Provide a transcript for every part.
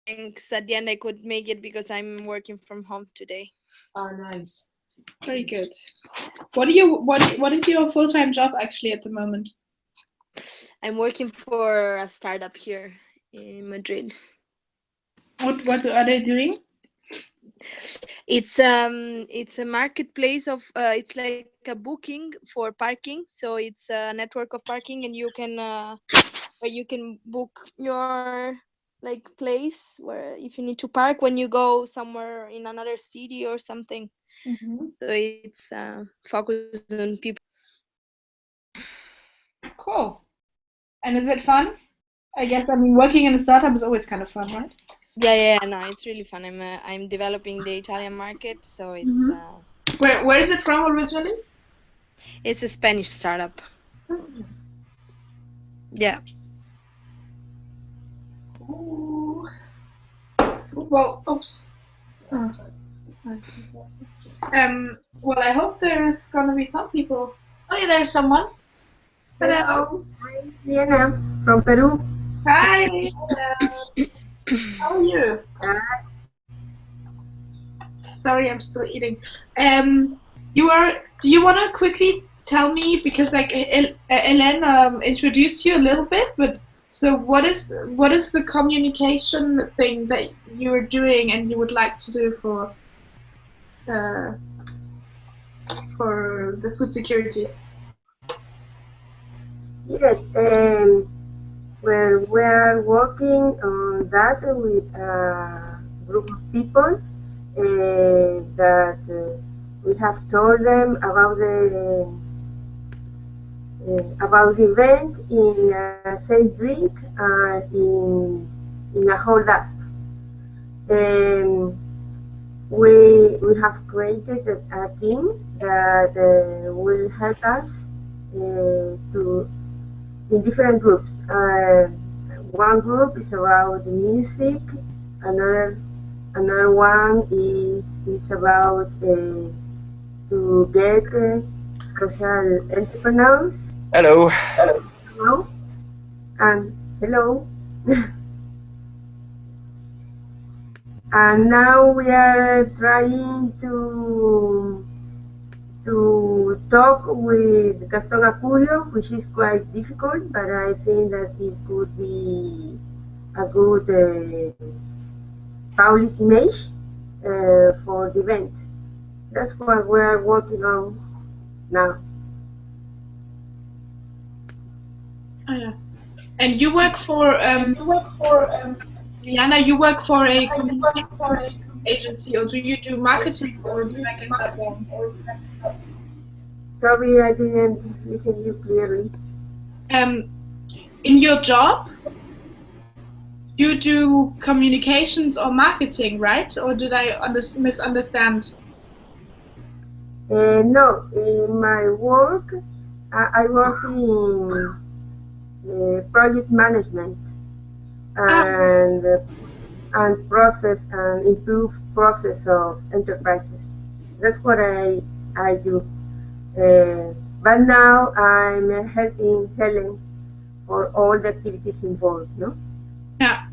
thanks. At the end, I could make it because I'm working from home today. Oh, nice. Very good. What is your full-time job actually at the moment? I'm working for a startup here in Madrid. What are they doing? It's a marketplace of it's like a booking for parking. So it's a network of parking, and where you can book your like place where if you need to park when you go somewhere in another city or something. So it's focused on people. Cool. And is it fun? I guess, I mean, working in a startup is always kind of fun, right? Yeah, no, it's really fun. I'm developing the Italian market, so it's Where is it from originally? it's a Spanish startup. Yeah. Ooh. Well, oops. Well, I hope there's gonna be some people. Oh yeah, there's someone. Hello. Hi, Diana from Peru. Hi. Hello. How are you? Sorry, I'm still eating. Do you want to quickly tell me, because like Ellen introduced you a little bit, but so what is the communication thing that you are doing and you would like to do for the food security? Yes, well, we are working on that with a group of people that we have told them about the event in a safe drink and in a hold up. We have created a team that will help us to in different groups. One group is about music, another one is about to get social entrepreneurs. Hello. Hello. And hello. And now we are trying to talk with Gaston Acurio, which is quite difficult, but I think that it could be a good public image for the event. That's what we are working on now. Oh yeah. And you work for Liana, you work for a communication agency, or do you do marketing, or do I get that wrong? Sorry, I didn't listen you clearly. In your job, you do communications or marketing, right? Or did I misunderstand? No, in my work, I work in project management and process and improve process of enterprises. That's what I do. But now I'm helping Helen for all the activities involved, no? Yeah.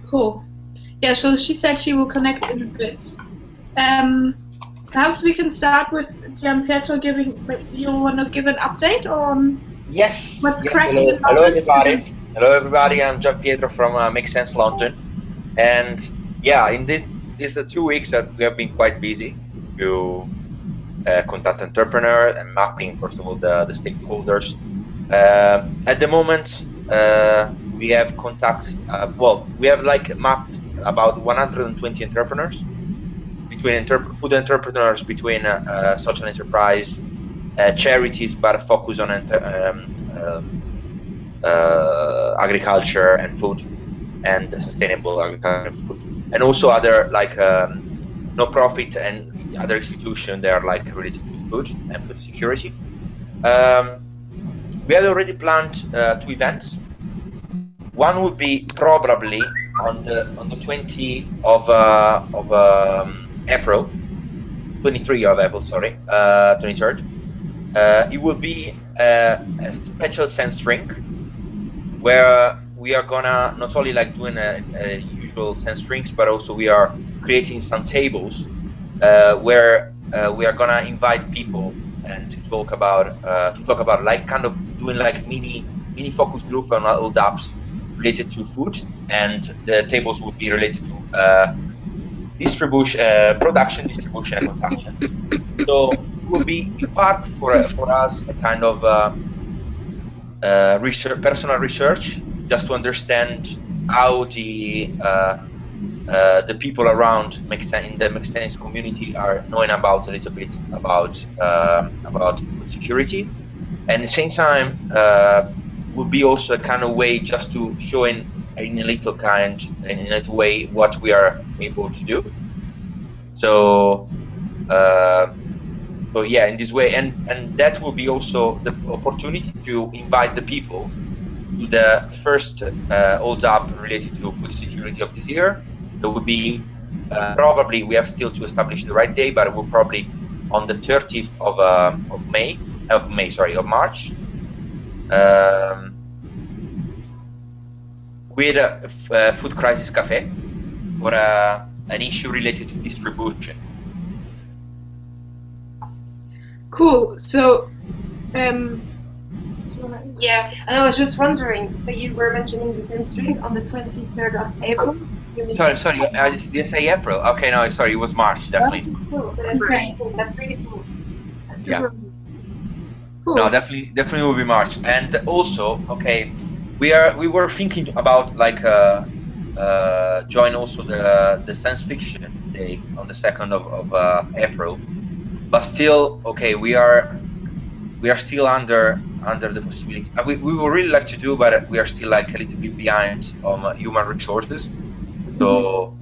Cool. Yeah, so she said she will connect in a bit. Perhaps we can start with Gianpietro giving. Do you want to give an update on Yes. what's Yes, cracking in hello London? everybody. Hello everybody. I'm Gianpietro from Make Sense London, and yeah, in these 2 weeks that we have been quite busy to contact entrepreneurs and mapping first of all the stakeholders. At the moment, we have we have like mapped about 120 entrepreneurs between food entrepreneurs, between social enterprise, charities, but focus on agriculture and food and sustainable agriculture and food, and also other like no profit and other institutions that are like related to food and food security. We had already planned 2 events. One would be probably on the 20 of April, 23 of April, sorry, 23rd. It will be a special sense drink where we are gonna not only like doing a usual actual sense drinks, but also we are creating some tables where we are gonna invite people and to talk about like kind of doing like mini focus group on all the apps related to food, and the tables would be related to distribution, production, distribution, and consumption. So it will be in part for us a kind of research, personal research, just to understand how the people around in the Mexican community are knowing about a little bit about food security, and at the same time will be also a kind of way just to show in a little way what we are able to do. So so yeah, in this way, and that will be also the opportunity to invite the people to the first hold up related to food security of this year. It will be probably, we have still to establish the right day, but it will probably on the 30th of March, with a food crisis cafe for an issue related to distribution. Cool. So, yeah, and I was just wondering, so you were mentioning the sense drink on the 23rd of April. Sorry, did I say April? Okay, no, sorry, it was March, definitely. Cool, so that's great. That's really cool. That's super cool. No, definitely will be March. And also, okay, we were thinking about like join also the science fiction day on the 2nd of April, but still, okay, we are still under the possibility. We would really like to do, but we are still like a little bit behind on human resources. So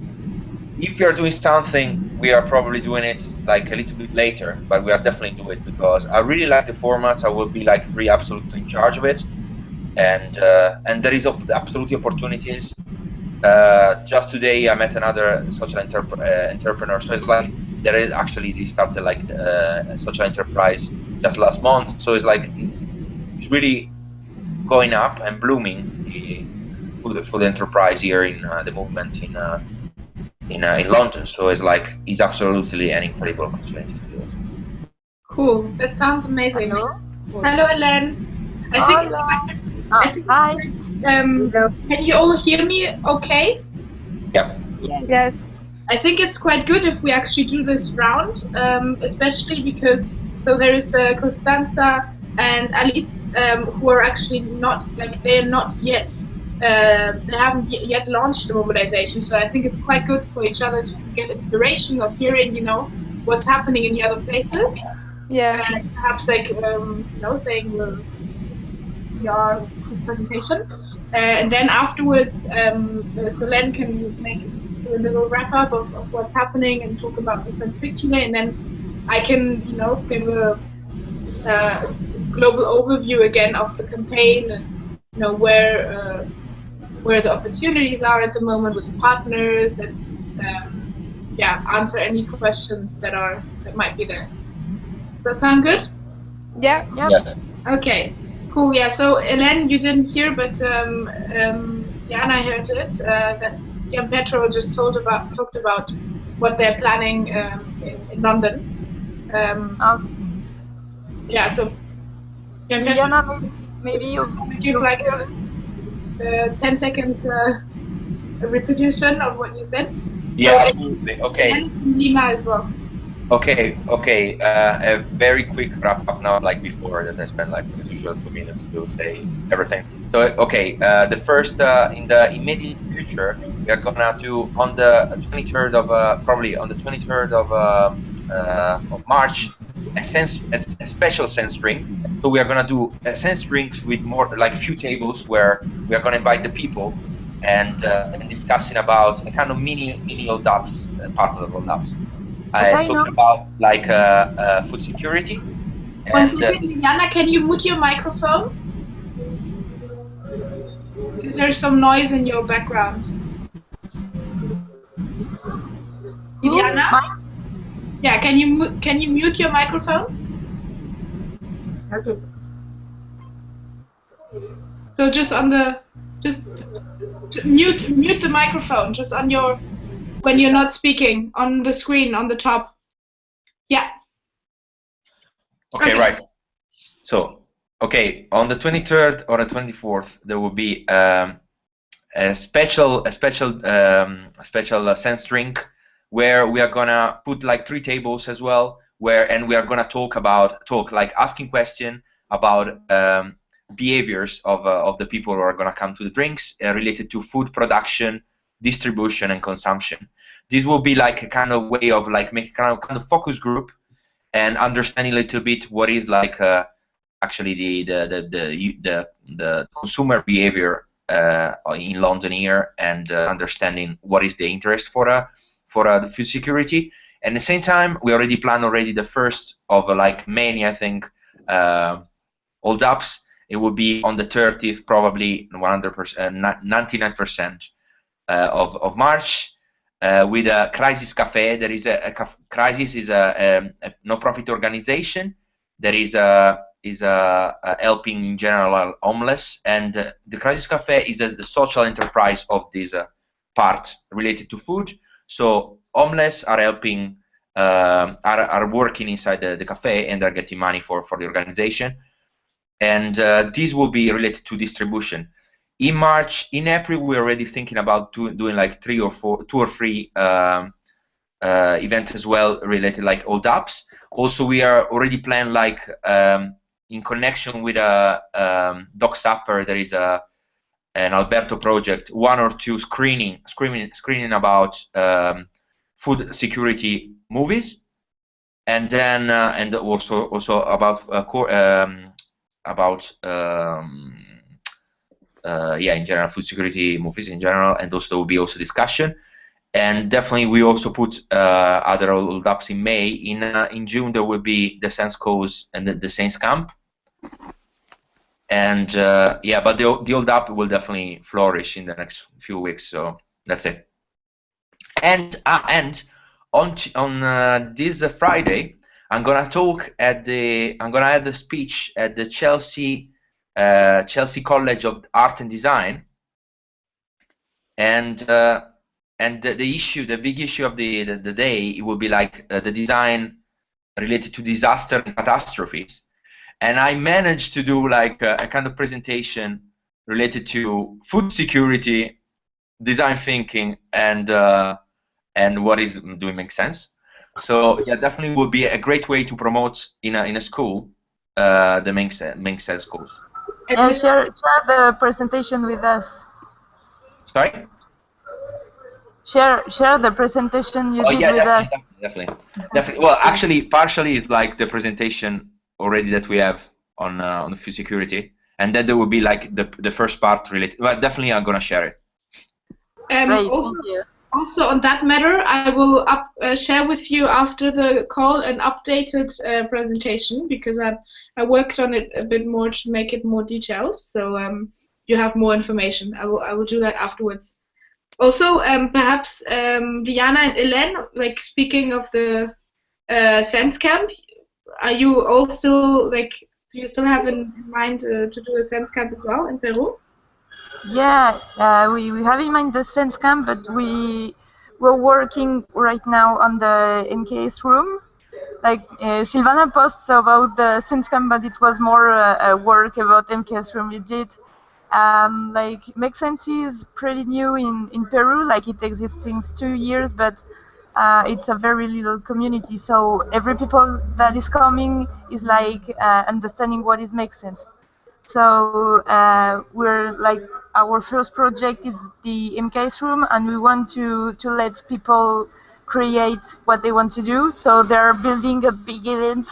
if we are doing something, we are probably doing it like a little bit later, but we are definitely do it because I really like the format. I will be like really absolutely in charge of it, and there is absolutely opportunities. Just today I met another social entrepreneur, so it's like there is actually they started like a social enterprise just last month, so it's like it's really going up and blooming for the enterprise here in the movement in London. So it's absolutely an incredible opportunity to do it. Cool. That sounds amazing. Hello? Hello, Ellen. I think Hi. can you all hear me okay? Yeah. Yes. I think it's quite good if we actually do this round, especially because so there is Costanza and Alice who are actually not like they are not yet they haven't yet launched the mobilization. So I think it's quite good for each other to get inspiration of hearing what's happening in the other places. Yeah. And perhaps like saying your presentation, and then afterwards Solène can make a little wrap up of what's happening and talk about the science fiction day, and then I can give a global overview again of the campaign and where the opportunities are at the moment with partners, and answer any questions that might be there. Does that sound good? Yeah. Yeah. Okay, cool. Yeah, so Hélène, you didn't hear, but Jana heard it. That Jan Petro just talked about what they're planning in London. Yeah, so Jan Petro, Jana, maybe you give like 10 seconds a repetition of what you said. Yeah, so absolutely. Okay. And in Lima as well. Okay. A very quick wrap up, not like before that I spent like as usual 2 minutes to say everything. So okay, the first in the immediate future, we are gonna do on the 23rd of probably on the 23rd of March a special sense drink. So we are gonna do a sense drinks with more like a few tables where we are gonna invite the people and discussing about a kind of mini old ups, part of the old ups. I talked about like food security. One second, Liliana, can you mute your microphone? Because there's some noise in your background. Liliana? Yeah, can you mute your microphone? Okay. So just on the Mute the microphone just on your when you're not speaking on the screen on the top. Yeah. Okay, right. So, okay, on the 23rd or the 24th, there will be a special sense drink where we are gonna put like 3 tables as well, and we are gonna talk like asking question about behaviors of the people who are gonna come to the drinks related to food production, distribution, and consumption. This will be like a kind of way of like making kind of focus group and understanding a little bit what is like actually the consumer behavior in London here, and understanding what is the interest for the food security. And at the same time, we already planned the first of like many, I think, hold ups. It will be on the 30th, probably 100%, 99% of March. With a Crisis Cafe. There is Crisis is a no-profit organization that is helping in general homeless, and the Crisis Cafe is the social enterprise of this part related to food. So homeless are helping, are working inside the cafe, and are getting money for the organization, and this will be related to distribution. In April, we're already thinking about doing like 2 or 3 events as well related like hold ups. Also, we are already planning like in connection with Doc Supper, there is an Alberto project, 1 or 2 screening about food security movies, and then and also about in general food security movies in general, and also there will be also discussion. And definitely we also put other hold ups in May. In June there will be the Sense Coast and the Saints Camp, and but the hold up will definitely flourish in the next few weeks. So that's it. And on this Friday, I'm gonna have the speech at the Chelsea College of Art and Design, and the big issue of the day, it will be like the design related to disaster and catastrophes. And I managed to do like a kind of presentation related to food security, design thinking, and what is doing make sense. So yeah, definitely would be a great way to promote in a school the makes sense schools. And share the presentation with us. Sorry? Share the presentation you did with us. Definitely. Well, actually, partially is like the presentation already that we have on the food security, and then there will be like the first part related. Well, definitely, I'm gonna share it. Great, also on that matter, I will share with you after the call an updated presentation, because I worked on it a bit more to make it more detailed. So you have more information. I will do that afterwards. Also, perhaps Diana and Hélène, like speaking of the Sense Camp, are you all still like? Do you still have in mind to do a Sense Camp as well in Peru? Yeah, we have in mind the Sense Camp, but we're working right now on the MKS room. Like Silvana posts about the Sense Camp, but it was more work about MKS room we did. Like Make Sense is pretty new in Peru. Like it exists since 2 years, but it's a very little community. So every people that is coming is like understanding what is Make Sense. So we're like, our first project is the MKS room, and we want to let people create what they want to do. So they're building a big event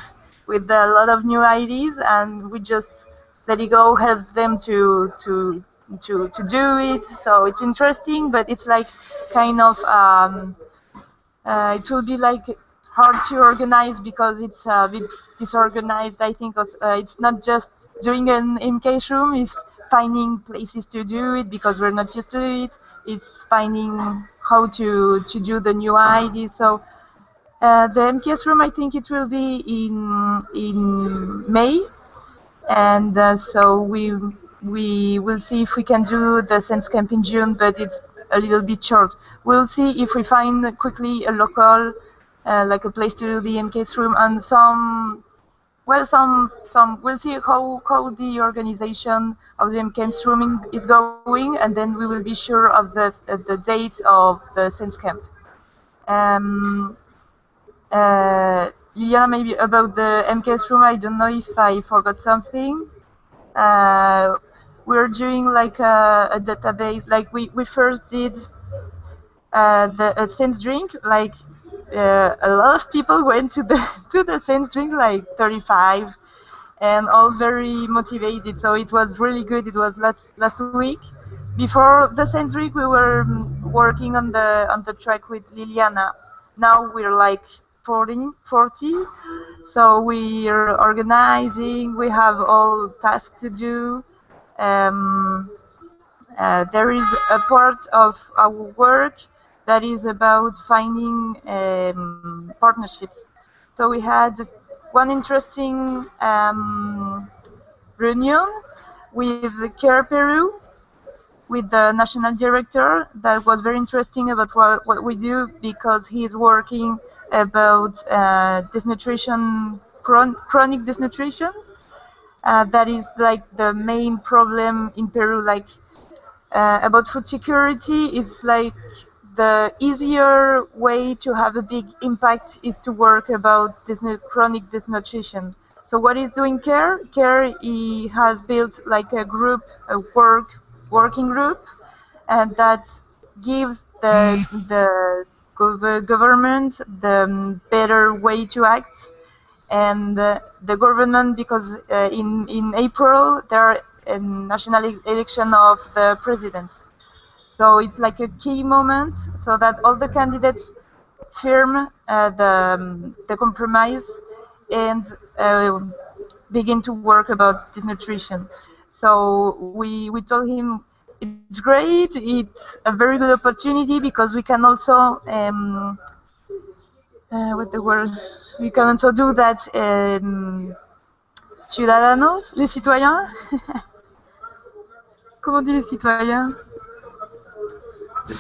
with a lot of new ideas, and we just let it go, help them to do it. So it's interesting, but it's like kind of it will be like hard to organize because it's a bit disorganized. I think it's not just doing an MKS room, it's finding places to do it because we're not used to it. It's finding how to do the new ideas. So the MKS room, I think it will be in May, and so we we will see if we can do the Sense Camp in June, but it's a little bit short. We'll see if we find quickly a local, like a place to do the MKS room, and some we'll see how the organization of the MCAMP's room is going, and then we will be sure of the date of the Sense Camp. Yeah, maybe about the MKS room, I don't know if I forgot something. We're doing like a database, like we first did the Sense drink, like a lot of people went to the to the Sense drink, like 35, and all very motivated. So it was really good. It was last week. Before the Sense drink, we were working on the track with Liliana. Now we're like 40. So we're organizing. We have all tasks to do. Um, there is a part of our work that is about finding partnerships. So we had one interesting reunion with Care Peru, with the national director. That was very interesting about what we do, because he is working about desnutrition, chronic desnutrition. That is like the main problem in Peru. Like about food security, it's like the easier way to have a big impact is to work about chronic desnutrition. So what is doing Care? Care he has built like a group, a working group, and that gives the government the better way to act, and the government, because in April there are a national election of the president. So it's like a key moment, so that all the candidates firm the compromise and begin to work about this nutrition. So we told him it's great, it's a very good opportunity, because we can also what the word, we can also do that. Ciudadanos, les citoyens. Comment on dit les citoyens? The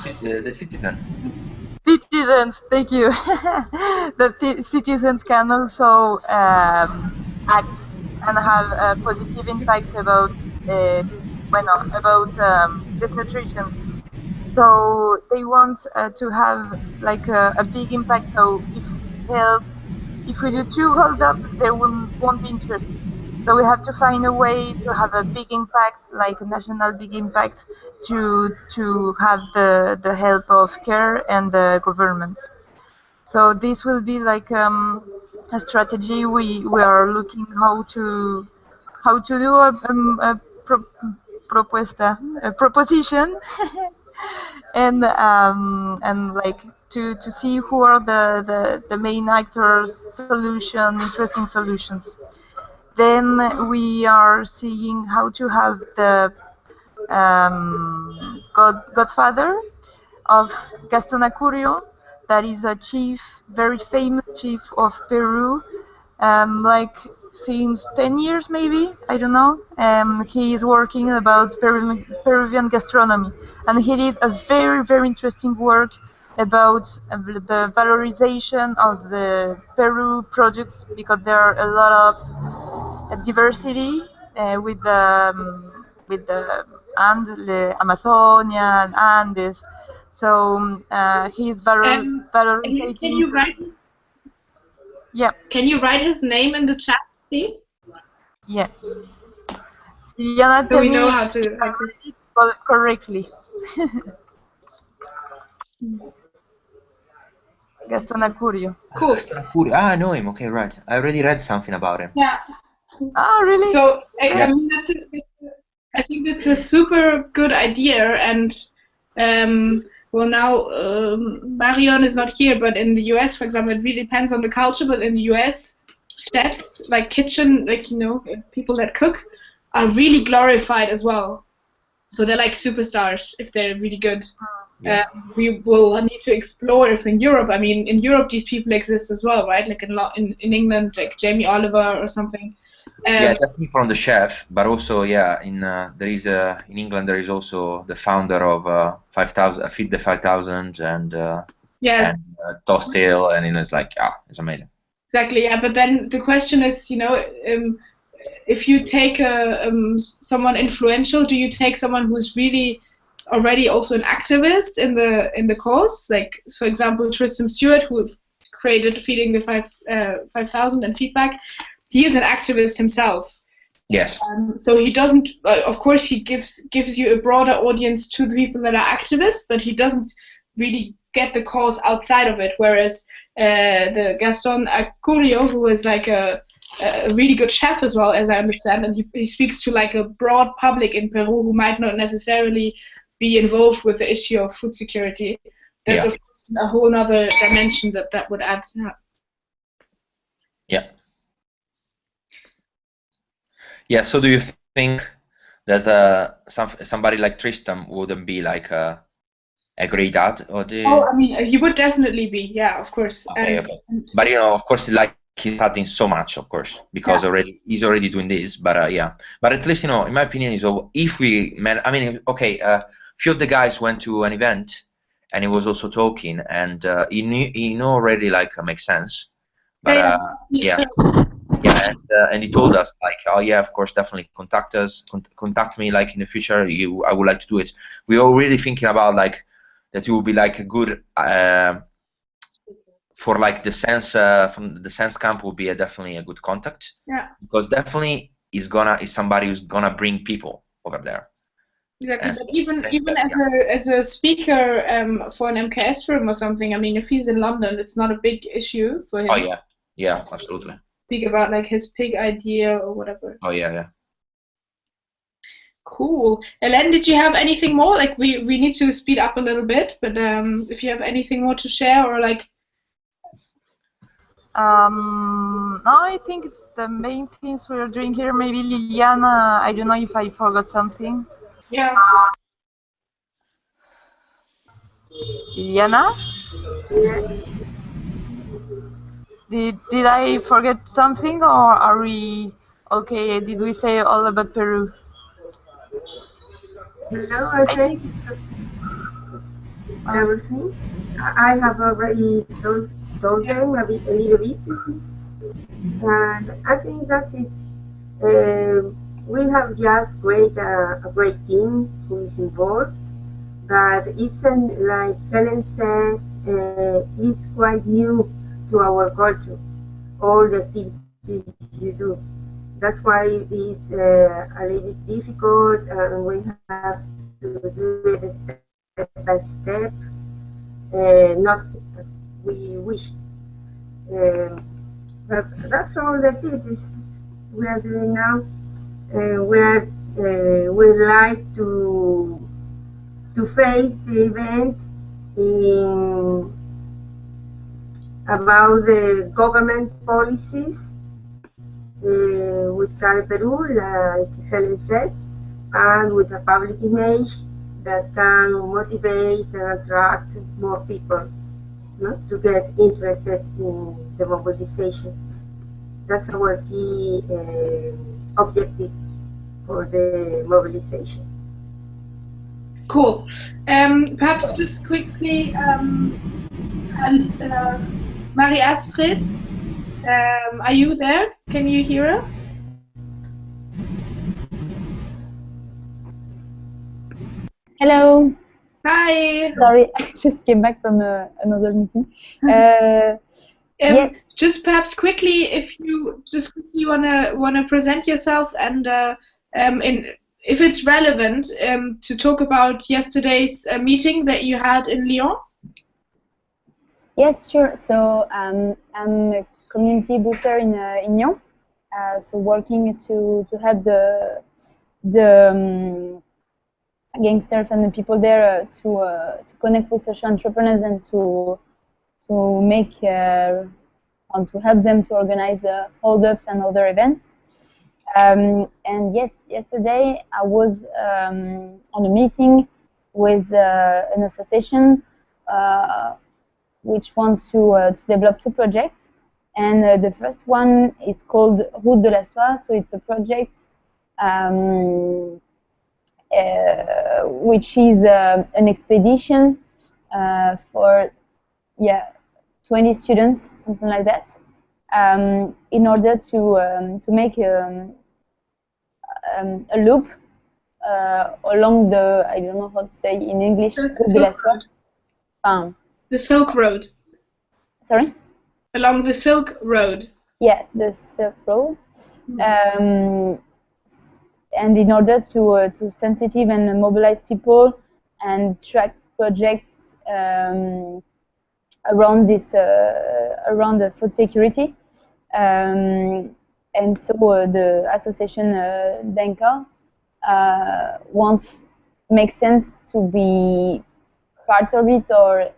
citizen. Citizens, thank you. The citizens can also act and have a positive impact about this nutrition. So they want to have like a big impact. So if we do too hold up, they won't be interested. So we have to find a way to have a big impact, like a national big impact, to have the help of Care and the government. So this will be like a strategy. We are looking how to do a proposition and like to see who are the main actors, interesting solutions. Then we are seeing how to have the godfather of Gaston Acurio, that is a chief, very famous chief of Peru, like since 10 years maybe, I don't know. He is working about Peruvian gastronomy, and he did a very interesting work about the valorization of the Peru products, because there are a lot of diversity with the Amazonia and Andes. So he's valorizing. Can you write? Yeah. Can you write his name in the chat, please? Yeah. Liliana, So we know how to spell it correctly. Gaston Acurio. Cool. Ah, I know him. Okay, right. I already read something about him. Yeah. Oh, really? So I mean, I think it's a super good idea, and well, now Marion is not here, but in the US, for example, it really depends on the culture. But in the US, chefs, like kitchen, like people that cook, are really glorified as well. So they're like superstars if they're really good. Yeah. We will need to explore if in Europe. I mean, in Europe, these people exist as well, right? Like in England, like Jamie Oliver or something. Yeah, definitely from the chef, but also yeah, there is in England there is also the founder of 5,000 Feed the 5,000 Yeah, and Toast Hill, and it's like it's amazing. exactly. Yeah, but then the question is, if you take someone influential, do you take someone who's really already also an activist in the cause? Like, for example, Tristan Stewart, who created Feeding the 5,000 and Feedback. He is an activist himself. Yes. So he doesn't. Of course, he gives you a broader audience to the people that are activists, but he doesn't really get the cause outside of it. Whereas the Gaston Acurio, who is like a really good chef as well, as I understand, and he speaks to like a broad public in Peru who might not necessarily be involved with the issue of food security. That's of course a whole other dimension that would add. Yeah. Yeah. So do you think that somebody like Tristan wouldn't be like a great ad, or do? Oh, I mean, he would definitely be. Yeah, of course. Okay, okay. But of course, like he's starting so much, of course, because he's already doing this. But yeah, but at least in my opinion, is if we I mean, okay, few of the guys went to an event, and he was also talking, and he knew already like makes sense. But yeah. Yeah, and he told us like, oh yeah, of course, definitely contact us, contact me like in the future. I would like to do it. We were really thinking about like that it would be like a good for like the sense from the sense camp would be definitely a good contact. Yeah. Because definitely is somebody who's gonna bring people over there. Exactly, but even as a speaker for an MKS room or something, I mean, if he's in London, it's not a big issue for him. Oh yeah, yeah, absolutely. Speak about like his pig idea or whatever. Oh yeah, yeah. Cool. Hélène, did you have anything more? Like we need to speed up a little bit, but if you have anything more to share or like. No, I think it's the main things we're doing here. Maybe Liliana, I don't know if I forgot something. Yeah. Liliana? Yeah. Did I forget something, or are we okay? Did we say all about Peru? No, I think it's everything. I have already told them a little bit, and I think that's it. We have just a great team who is involved, but it's like Helen said, it's quite new to our culture, all the activities you do. That's why it's a little bit difficult, and we have to do it step by step, not as we wish. But that's all the activities we are doing now. We like to face the event in about the government policies with Care Peru, like Helen said, and with a public image that can motivate and attract more people to get interested in the mobilization. That's our key objectives for the mobilization. Cool. Perhaps just quickly, Marie Astrid, are you there? Can you hear us? Hello. Hi. Sorry, I just came back from another meeting. Yes. Just perhaps quickly, if you just quickly wanna present yourself and if it's relevant to talk about yesterday's meeting that you had in Lyon. Yes, sure. So I'm a community booster in Lyon. So working to help the gangsters and the people there to connect with social entrepreneurs and to make and to help them to organize hold-ups and other events. And yes, yesterday I was on a meeting with an association which wants to develop two projects. And the first one is called Route de la Soie. So it's a project which is an expedition for 20 students, something like that, in order to make a loop along the, I don't know how to say in English, Route de la Soie. The Silk Road. Sorry? Along the Silk Road. Yeah, the Silk Road. And in order to sensitive and mobilize people and track projects around this around the food security, and so the association Denka makes sense to be part of it or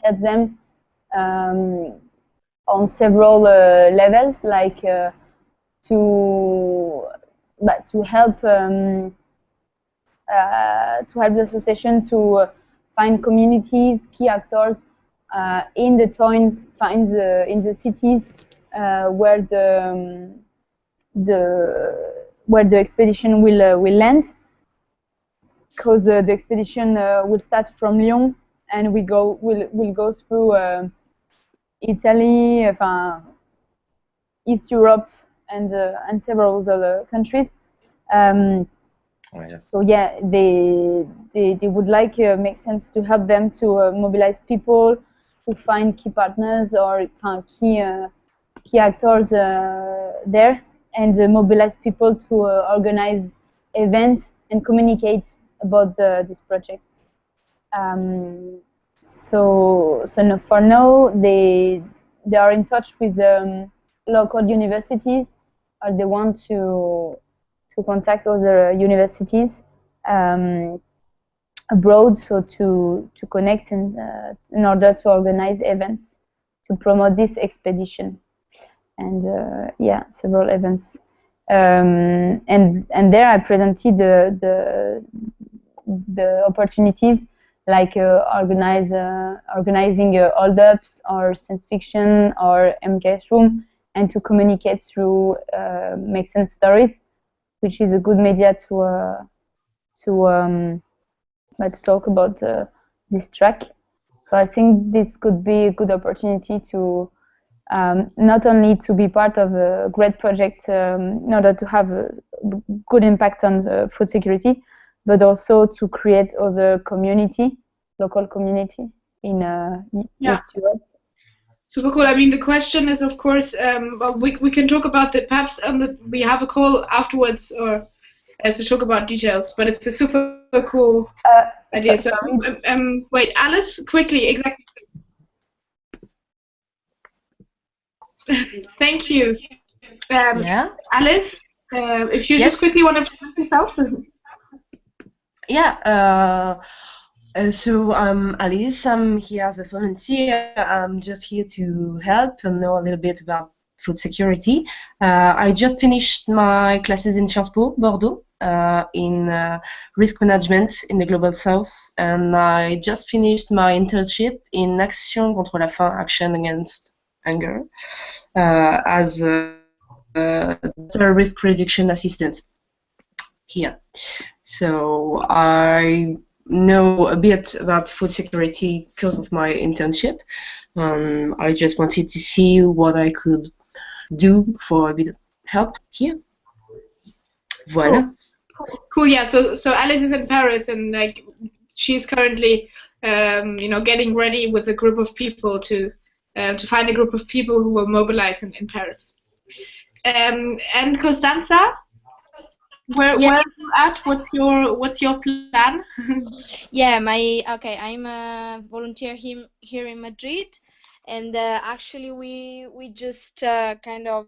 help them on several levels, like to help the association to find communities, key actors in the towns, in the cities where the expedition will land, because the expedition will start from Lyon and we'll go through Italy, East Europe, and several other countries. So yeah, they would like make sense to help them to mobilize people, to find key partners or key actors there, and mobilize people to organize events and communicate about this project. So for now, they are in touch with local universities, or they want to contact other universities abroad, so to connect and in order to organize events to promote this expedition, and several events. And there I presented the opportunities, like organizing hold-ups or science fiction or MKS room, and to communicate through Make Sense Stories, which is a good media to talk about this track. So I think this could be a good opportunity to not only to be part of a great project in order to have a good impact on food security, but also to create other local community in East Europe. Super cool. I mean, the question is, of course, well, we can talk about the, perhaps we have a call afterwards, or to talk about details, but it's a super cool idea. So, wait, Alice, quickly, exactly. Thank you. Alice, if you just quickly want to present yourself. So I'm Alice. I'm here as a volunteer. I'm just here to help and know a little bit about food security. I just finished my classes in Sciences Po, Bordeaux, in risk management in the Global South, and I just finished my internship in Action contre la faim, Action Against Hunger, as a risk reduction assistant here. So I know a bit about food security because of my internship. I just wanted to see what I could do for a bit of help here. Voilà. Cool. Yeah. So Alice is in Paris, and like she's currently, getting ready with a group of people to find a group of people who will mobilize in Paris. And Costanza, where are you at? What's your plan? I'm a volunteer here in Madrid, and actually we just kind of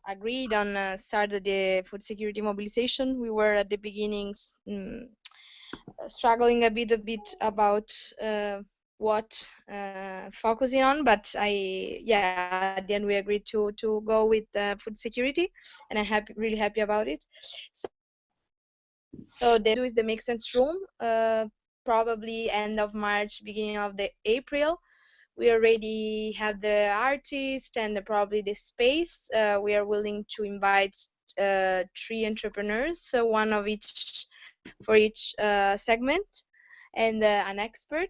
agreed on started the food security mobilization. We were at the beginnings struggling a bit about what focusing on, but at the end we agreed to go with food security, and I'm really happy about it. So the do is the Make Sense room, probably end of March, beginning of the April. we already have the artist and probably the space. We are willing to invite 3 entrepreneurs, so one of each for each segment, and an expert.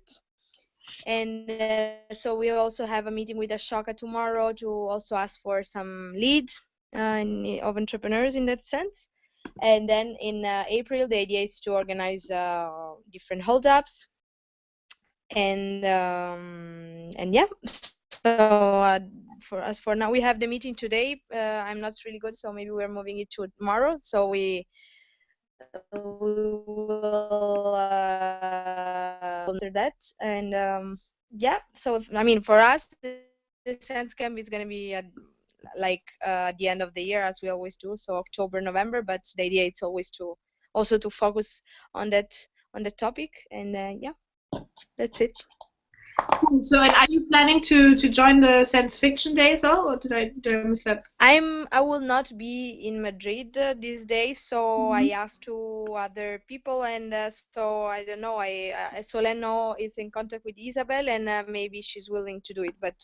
And so we also have a meeting with Ashoka tomorrow to also ask for some lead of entrepreneurs in that sense. And then in April, the idea is to organize different hold-ups. And yeah, so for us, for now, we have the meeting today. I'm not really good, so maybe we're moving it to tomorrow. So we will answer that. And yeah, so I mean, for us, the Sense Camp is going to be at the end of the year, as we always do, so October, November. But the idea is always to also to focus on the topic. And yeah, that's it. Cool. So, and are you planning to join the science fiction day as well, or did I miss that? I will not be in Madrid these days, so I asked to other people, and so I don't know. Soleno is in contact with Isabel, and maybe she's willing to do it, but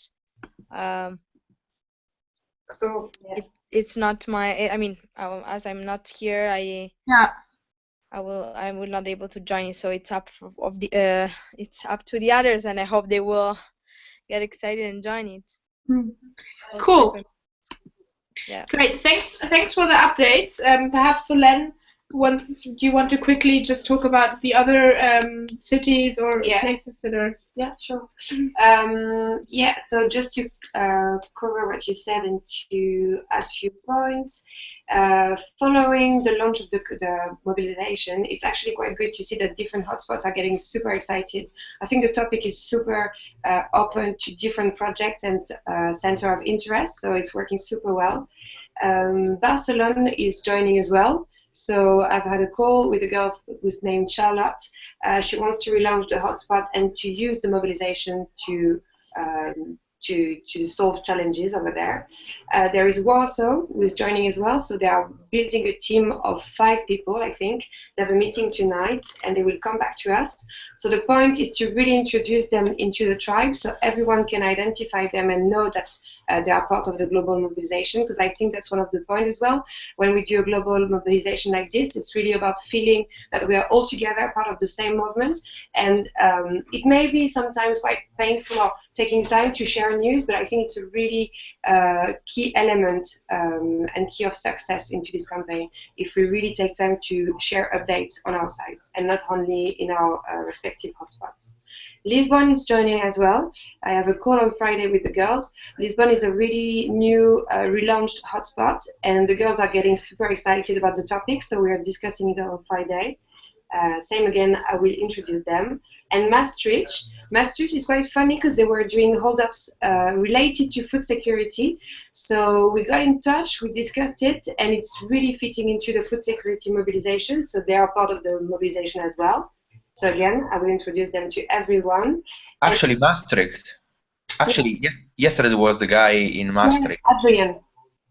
it's not my. I mean, as I'm not here, I will not be able to join it, so it's up it's up to the others, and I hope they will get excited and join it. Cool. Yeah. Great. Thanks for the updates. Perhaps Solène, do you want to quickly just talk about the other cities or places that are? Yeah, sure. Yeah, so just to cover what you said and to add a few points, following the launch of the mobilization, it's actually quite good to see that different hotspots are getting super excited. I think the topic is super open to different projects and center of interest, so it's working super well. Barcelona is joining as well. So I've had a call with a girl who's named Charlotte. She wants to relaunch the hotspot and to use the mobilization to solve challenges over there. There is Warsaw who is joining as well. So they are building a team of 5 people, I think. They have a meeting tonight and they will come back to us. So the point is to really introduce them into the tribe so everyone can identify them and know that they are part of the global mobilization, because I think that's one of the points as well. When we do a global mobilization like this, it's really about feeling that we are all together, part of the same movement. And it may be sometimes quite painful or taking time to share news, but I think it's a really key element and key of success into this campaign if we really take time to share updates on our site and not only in our respective hotspots. Lisbon is joining as well. I have a call on Friday with the girls. Lisbon is a really new relaunched hotspot, and the girls are getting super excited about the topic, so we are discussing it on Friday. Same again, I will introduce them. And Maastricht is quite funny because they were doing hold-ups related to food security. So we got in touch, we discussed it, and it's really fitting into the food security mobilization. So they are part of the mobilization as well. So again, I will introduce them to everyone. Actually, Maastricht. Actually, yesterday there was the guy in Maastricht. Yeah, Adrian.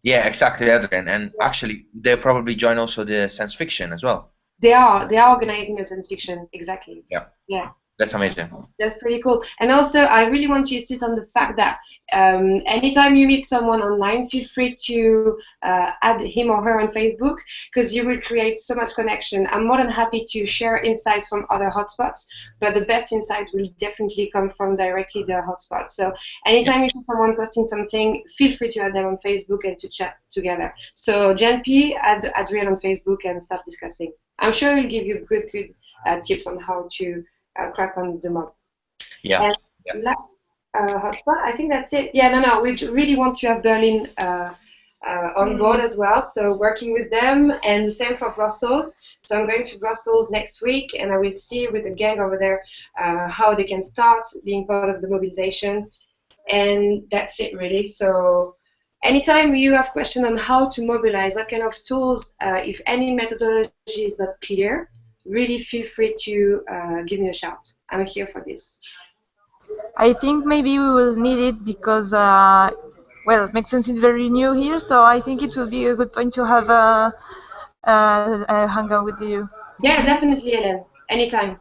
Yeah, exactly, Adrian. And actually, they probably join also the science fiction as well. They are organizing a science fiction, exactly. Yeah. That's amazing. That's pretty cool. And also, I really want to insist on the fact that anytime you meet someone online, feel free to add him or her on Facebook, because you will create so much connection. I'm more than happy to share insights from other hotspots, but the best insight will definitely come from directly the hotspot. So anytime you see someone posting something, feel free to add them on Facebook and to chat together. So JNP, add Adrian on Facebook and start discussing. I'm sure he'll give you good tips on how to crack on the mob. Yeah. And last hotspot, I think that's it. Yeah, no, we really want to have Berlin on board as well. So working with them, and the same for Brussels. So I'm going to Brussels next week, and I will see with the gang over there how they can start being part of the mobilization. And that's it really. So anytime you have questions on how to mobilize, what kind of tools, if any methodology is not clear, really feel free to give me a shout. I'm here for this. I think maybe we will need it because, well, Make Sense is very new here, so I think it will be a good point to have a hangout with you. Yeah, definitely, Hélène. Anytime.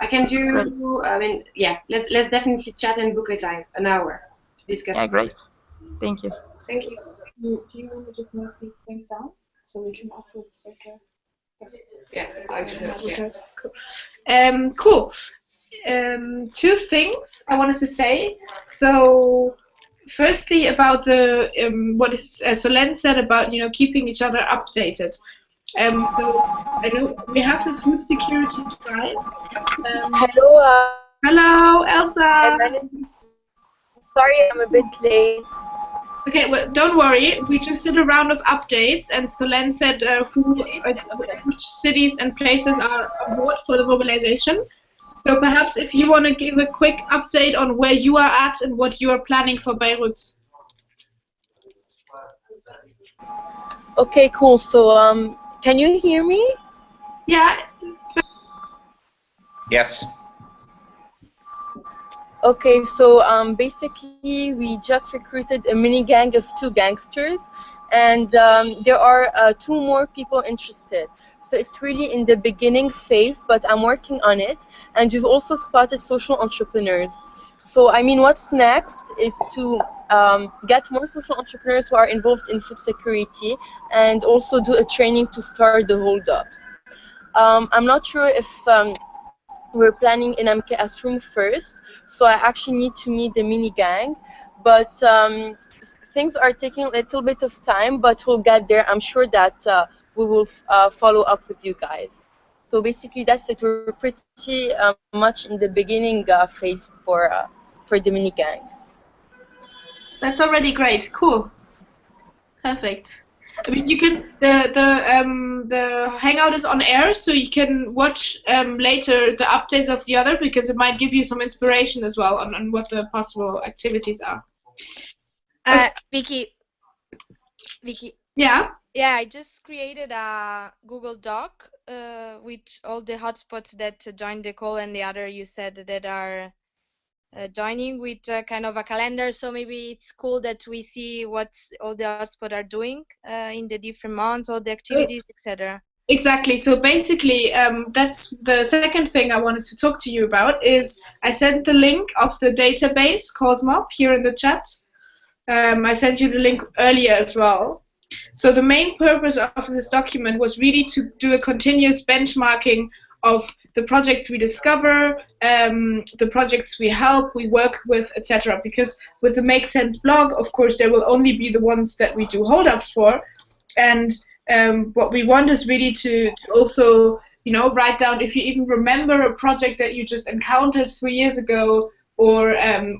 I can do. I mean, yeah. Let's definitely chat and book a time, an hour to discuss. Yeah, great. Thank you. Thank you. Do you want to just note these things down so we can afterwards take a Yes, I should. Yeah. Cool. Two things I wanted to say. So, firstly, about the what is Solène said about keeping each other updated. So I know we have the food security drive. Hello, Hello, Elsa. sorry I'm a bit late. Okay, well, don't worry. We just did a round of updates, and Solène said which cities and places are on board for the mobilization. So perhaps if you want to give a quick update on where you are at and what you are planning for Beirut. Okay, cool. So, can you hear me? Yeah. Yes. Okay, so basically we just recruited a mini gang of 2 gangsters, and there are 2 more people interested. So it's really in the beginning phase, but I'm working on it, and we've also spotted social entrepreneurs. So I mean, what's next is to get more social entrepreneurs who are involved in food security, and also do a training to start the hold-ups. I'm not sure if we're planning in MKS room first, so I actually need to meet the mini gang, but things are taking a little bit of time, but we'll get there. I'm sure that we will follow up with you guys. So basically that's it. We're pretty much in the beginning phase for the mini gang. That's already great. Cool. Perfect. I mean, you can the Hangout is on air, so you can watch later the updates of the other, because it might give you some inspiration as well on what the possible activities are. Vicky. Yeah. Yeah, I just created a Google Doc with all the hotspots that joined the call and the other you said that are joining, with kind of a calendar. So maybe it's cool that we see what all the hotspots are doing in the different months, all the activities, etc. Exactly. So basically, that's the second thing I wanted to talk to you about. Is I sent the link of the database Cosmop here in the chat. I sent you the link earlier as well. So the main purpose of this document was really to do a continuous benchmarking of the projects we discover, the projects we help, we work with, etc. Because with the Make Sense blog, of course, there will only be the ones that we do hold-ups for. And what we want is really to also, write down if you even remember a project that you just encountered 3 years ago, or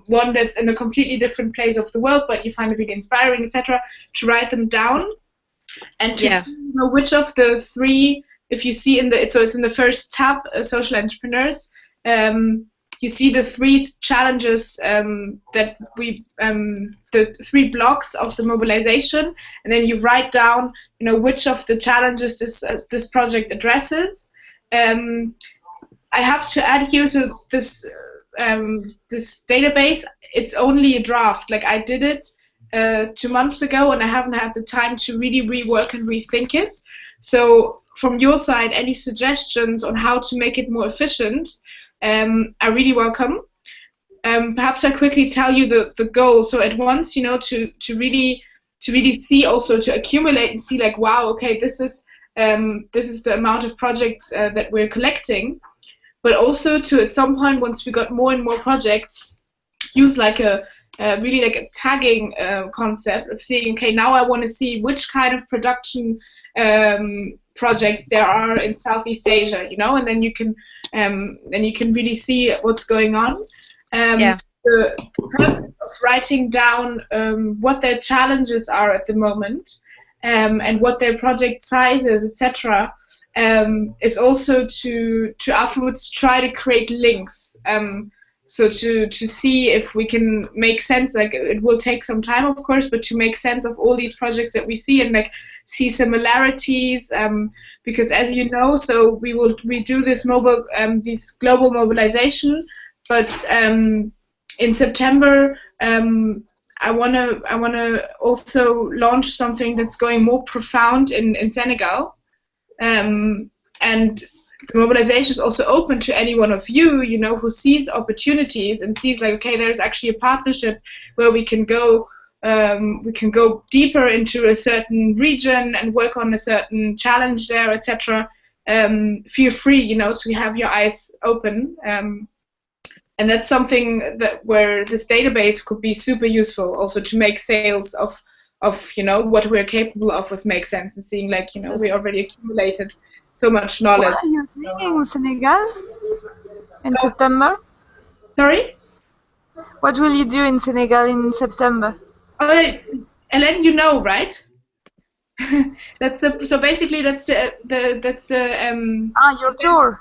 one that's in a completely different place of the world, but you find it really inspiring, etc., to write them down and to see which of the 3, if you see so it's in the first tab, social entrepreneurs, you see the 3 challenges that the 3 blocks of the mobilization, and then you write down, which of the challenges this project addresses. I have to add here, so this database, it's only a draft. Like, I did it 2 months ago, and I haven't had the time to really rework and rethink it. So from your side, any suggestions on how to make it more efficient are really welcome. Perhaps I quickly tell you the goal. So at once, to really see, also to accumulate and see, like, wow, okay, this is the amount of projects that we're collecting. But also to, at some point, once we got more and more projects, use like really like a tagging concept of seeing, okay, now I want to see which kind of production projects there are in Southeast Asia, and then you can really see what's going on. The purpose of writing down what their challenges are at the moment, and what their project size is, etc., is also to afterwards try to create links. So to see if we can make sense, like, it will take some time, of course, but to make sense of all these projects that we see and like see similarities, because as you know, so we do this global mobilization, but in September I wanna also launch something that's going more profound in Senegal. And the mobilization is also open to any one of you, you know, who sees opportunities and sees like, okay, there's actually a partnership where we can go deeper into a certain region and work on a certain challenge there, etc. Feel free, you know, to have your eyes open. And that's something that where this database could be super useful also to make sales of you know what we're capable of with Make Sense, and seeing like, you know, we already accumulated so much knowledge. What are you doing in Senegal in September? Sorry? What will you do in Senegal in September? Ellen, you know, right? So basically that's your tour.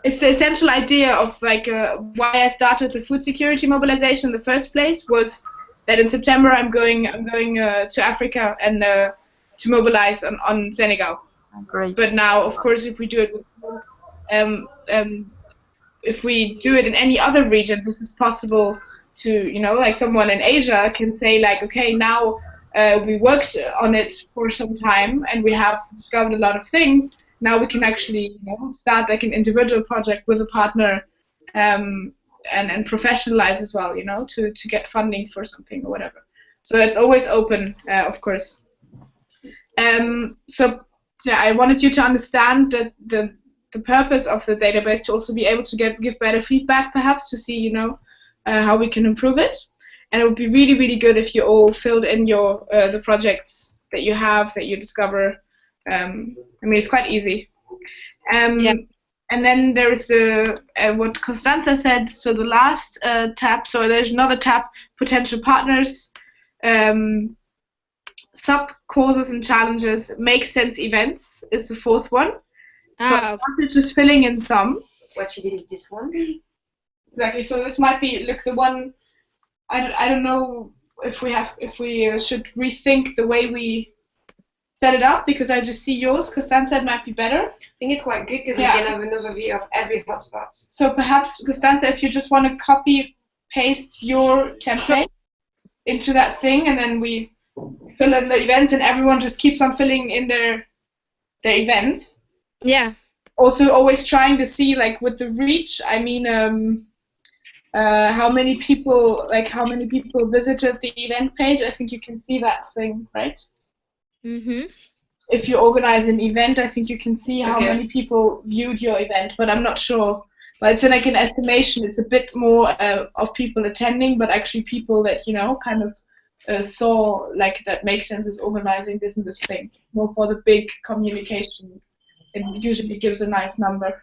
It's the essential idea of like why I started the food security mobilization in the first place was that in September I'm going to Africa and to mobilize on Senegal. Great. But now, of course, if we do it if we do it in any other region, this is possible to, you know, like someone in Asia can say like, okay, now we worked on it for some time and we have discovered a lot of things. Now we can actually, you know, start like an individual project with a partner and professionalize as well, you know, to get funding for something or whatever. So it's always open, of course. So yeah, I wanted you to understand that the purpose of the database to also be able to give better feedback, perhaps, to see, you know, how we can improve it. And it would be really, really good if you all filled in your the projects that you have, that you discover. I mean, it's quite easy. Yeah. And then there's what Constanza said, so the last tab, so there's another tab, potential partners, sub-causes and challenges, make sense events is the fourth one. So I started just filling in some. What she did is this one. Exactly, so this might be, look, the one, I don't know if we should rethink the way we set it up, because I just see yours, Costanza, it might be better. I think it's quite good because we can have an overview of every hotspot. So perhaps, Costanza, if you just want to copy paste your template into that thing, and then we fill in the events, and everyone just keeps on filling in their events. Yeah. Also, always trying to see, like, with the reach, I mean, how many people visited the event page. I think you can see that thing, right? Mm-hmm. If you organize an event, I think you can see how many people viewed your event, but I'm not sure. But it's like an estimation. It's a bit more of people attending, but actually people that, you know, kind of saw, like, that Make Sense is organizing this and this thing. More for the big communication. It usually gives a nice number.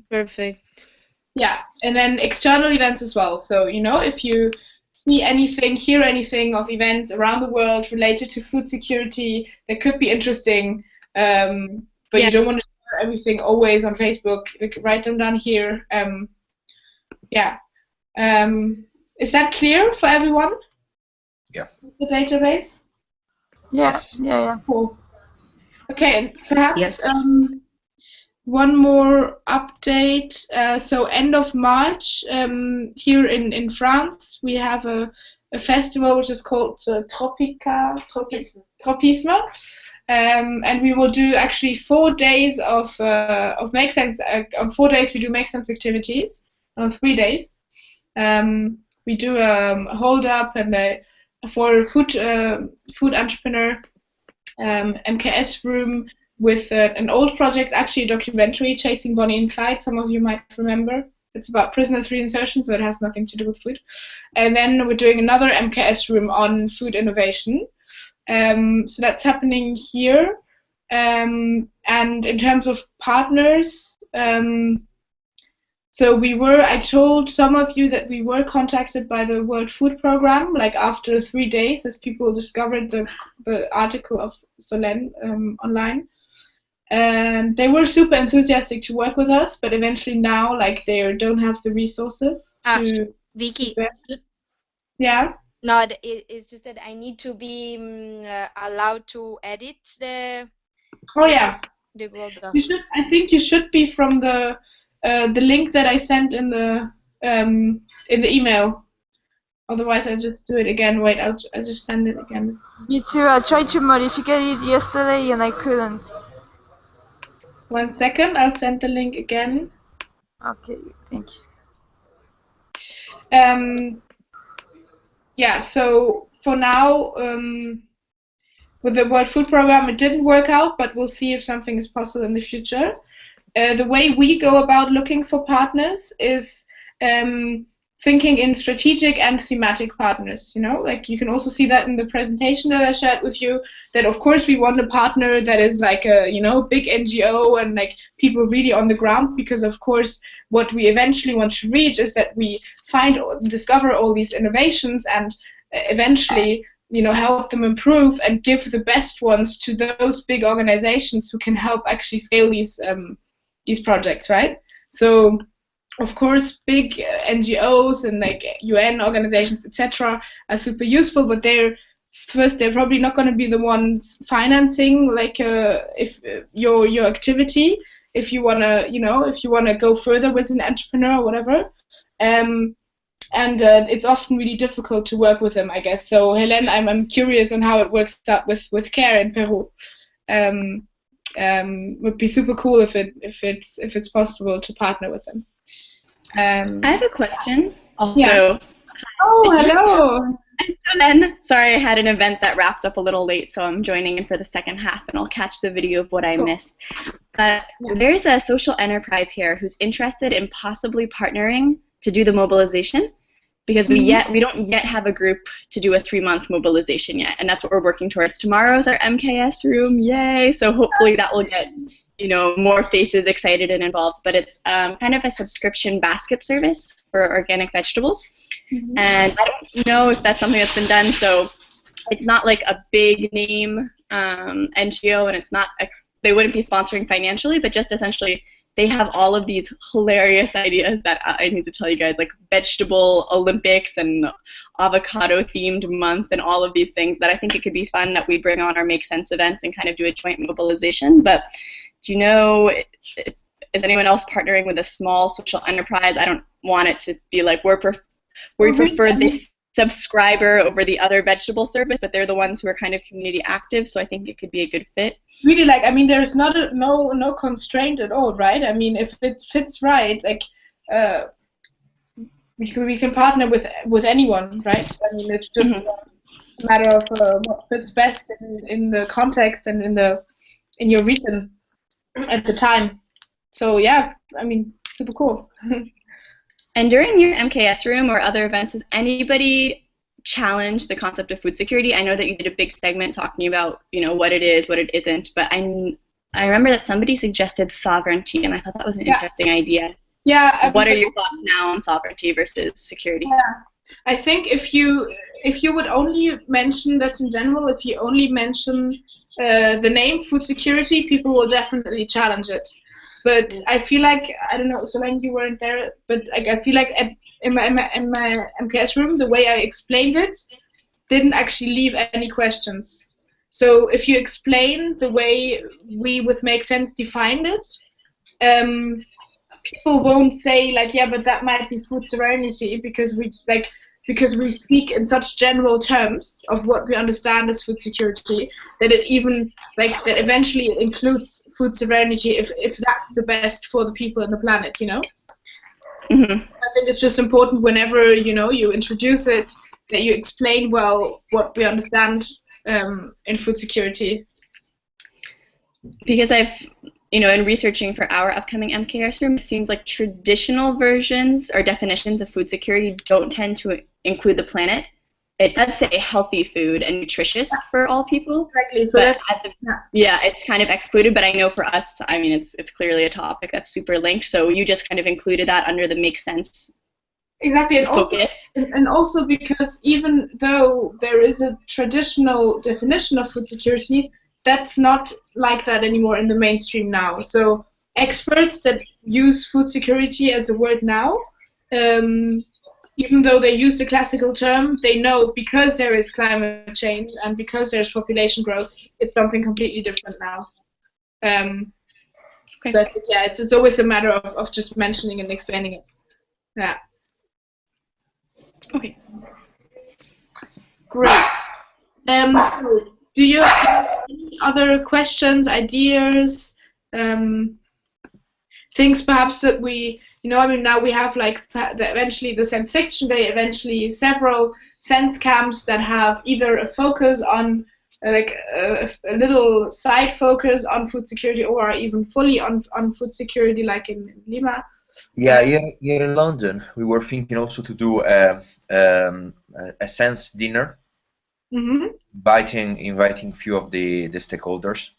Perfect. Yeah, and then external events as well. So, you know, if you see anything, hear anything of events around the world related to food security that could be interesting, but you don't want to share everything always on Facebook, like, write them down here. Is that clear for everyone? Yeah. The database? Yeah. Cool. Okay, and perhaps one more update. So end of March, here in France, we have a festival which is called Tropisme. And we will do actually 4 days of Make Sense. On 4 days we do Make Sense activities. On 3 days, we do a hold up and for food entrepreneur. MKS room with an old project, actually a documentary, Chasing Bonnie and Clyde. Some of you might remember. It's about prisoners reinsertion, so it has nothing to do with food. And then we're doing another MKS room on food innovation. So that's happening here. And in terms of partners, so I told some of you that we were contacted by the World Food Programme, like after 3 days, as people discovered the article of Solène online. And they were super enthusiastic to work with us, but eventually now, like, they don't have the resources to... Vicky. Yeah? No, it's just that I need to be allowed to edit the... Oh, yeah. The Google Doc. I think you should be from the link that I sent in the email. Otherwise, I'll just do it again. Wait, I'll just send it again. Me too. I tried to modify it yesterday and I couldn't. 1 second, I'll send the link again. Okay, thank you. Yeah, so for now, with the World Food Program, it didn't work out, but we'll see if something is possible in the future. The way we go about looking for partners is thinking in strategic and thematic partners. You know, like you can also see that in the presentation that I shared with you. That of course we want a partner that is like a big NGO and like people really on the ground, because of course what we eventually want to reach is that we discover all these innovations and eventually help them improve and give the best ones to those big organizations who can help actually scale these projects, right? So of course big NGOs and like UN organizations, etc., are super useful, but they're probably not going to be the ones financing like if your activity, if you want to go further with an entrepreneur or whatever. And it's often really difficult to work with them, I guess. So Hélène, I'm curious on how it works out with CARE in Peru. Would be super cool if it's possible to partner with them. I have a question also. Yeah. Oh, hello. And then, sorry, I had an event that wrapped up a little late, so I'm joining in for the second half, and I'll catch the video of what I missed. But there's a social enterprise here who's interested in possibly partnering to do the mobilization, because we don't yet have a group to do a 3-month mobilization yet, and that's what we're working towards. Tomorrow's our MKS room, yay! So hopefully that will get more faces excited and involved. But it's kind of a subscription basket service for organic vegetables, and I don't know if that's something that's been done. So it's not like a big name NGO, and it's not they wouldn't be sponsoring financially, but just essentially they have all of these hilarious ideas that I need to tell you guys, like vegetable Olympics and avocado-themed month and all of these things that I think it could be fun that we bring on our Make Sense events and kind of do a joint mobilization. But do you know, is anyone else partnering with a small social enterprise? I don't want it to be like we prefer this subscriber over the other vegetable service, but they're the ones who are kind of community active, so I think it could be a good fit. Really, there's no constraint at all, right? I mean, if it fits right, like we can partner with anyone, right? I mean, it's just a matter of what fits best in the context and in your region at the time. So yeah, I mean, super cool. And during your MKS room or other events, has anybody challenged the concept of food security? I know that you did a big segment talking about, what it is, what it isn't, but I remember that somebody suggested sovereignty, and I thought that was an interesting idea. Yeah. What are your thoughts now on sovereignty versus security? Yeah. I think if you would only mention that in general, if you only mention the name food security, people will definitely challenge it. But I feel like, I don't know, Solange, you weren't there, but I feel like in my MKS room, the way I explained it didn't actually leave any questions. So if you explain the way we with Make Sense defined it, people won't say like, yeah, but that might be food sovereignty, because we speak in such general terms of what we understand as food security that it even that eventually it includes food sovereignty if that's the best for the people on the planet, I think it's just important whenever you introduce it that you explain well what we understand in food security. Because I've in researching for our upcoming MKS room, it seems like traditional versions or definitions of food security don't tend to include the planet. It does say healthy food and nutritious for all people. Exactly. So it's kind of excluded, but I know for us, I mean, it's clearly a topic that's super linked, so you just kind of included that under the Make Sense exactly. focus. And also because even though there is a traditional definition of food security, that's not like that anymore in the mainstream now. So experts that use food security as a word now, even though they use the classical term, they know because there is climate change and because there's population growth, it's something completely different now. Okay. So I think, yeah, it's always a matter of just mentioning and explaining it. Yeah. Okay. Great. So do you have any other questions, ideas? things perhaps that we, I mean, now we have like eventually the Science Fiction Day, eventually several sense camps that have either a focus on like a little side focus on food security or even fully on food security, like in Lima. Yeah, here in London, we were thinking also to do a sense dinner, inviting few of the stakeholders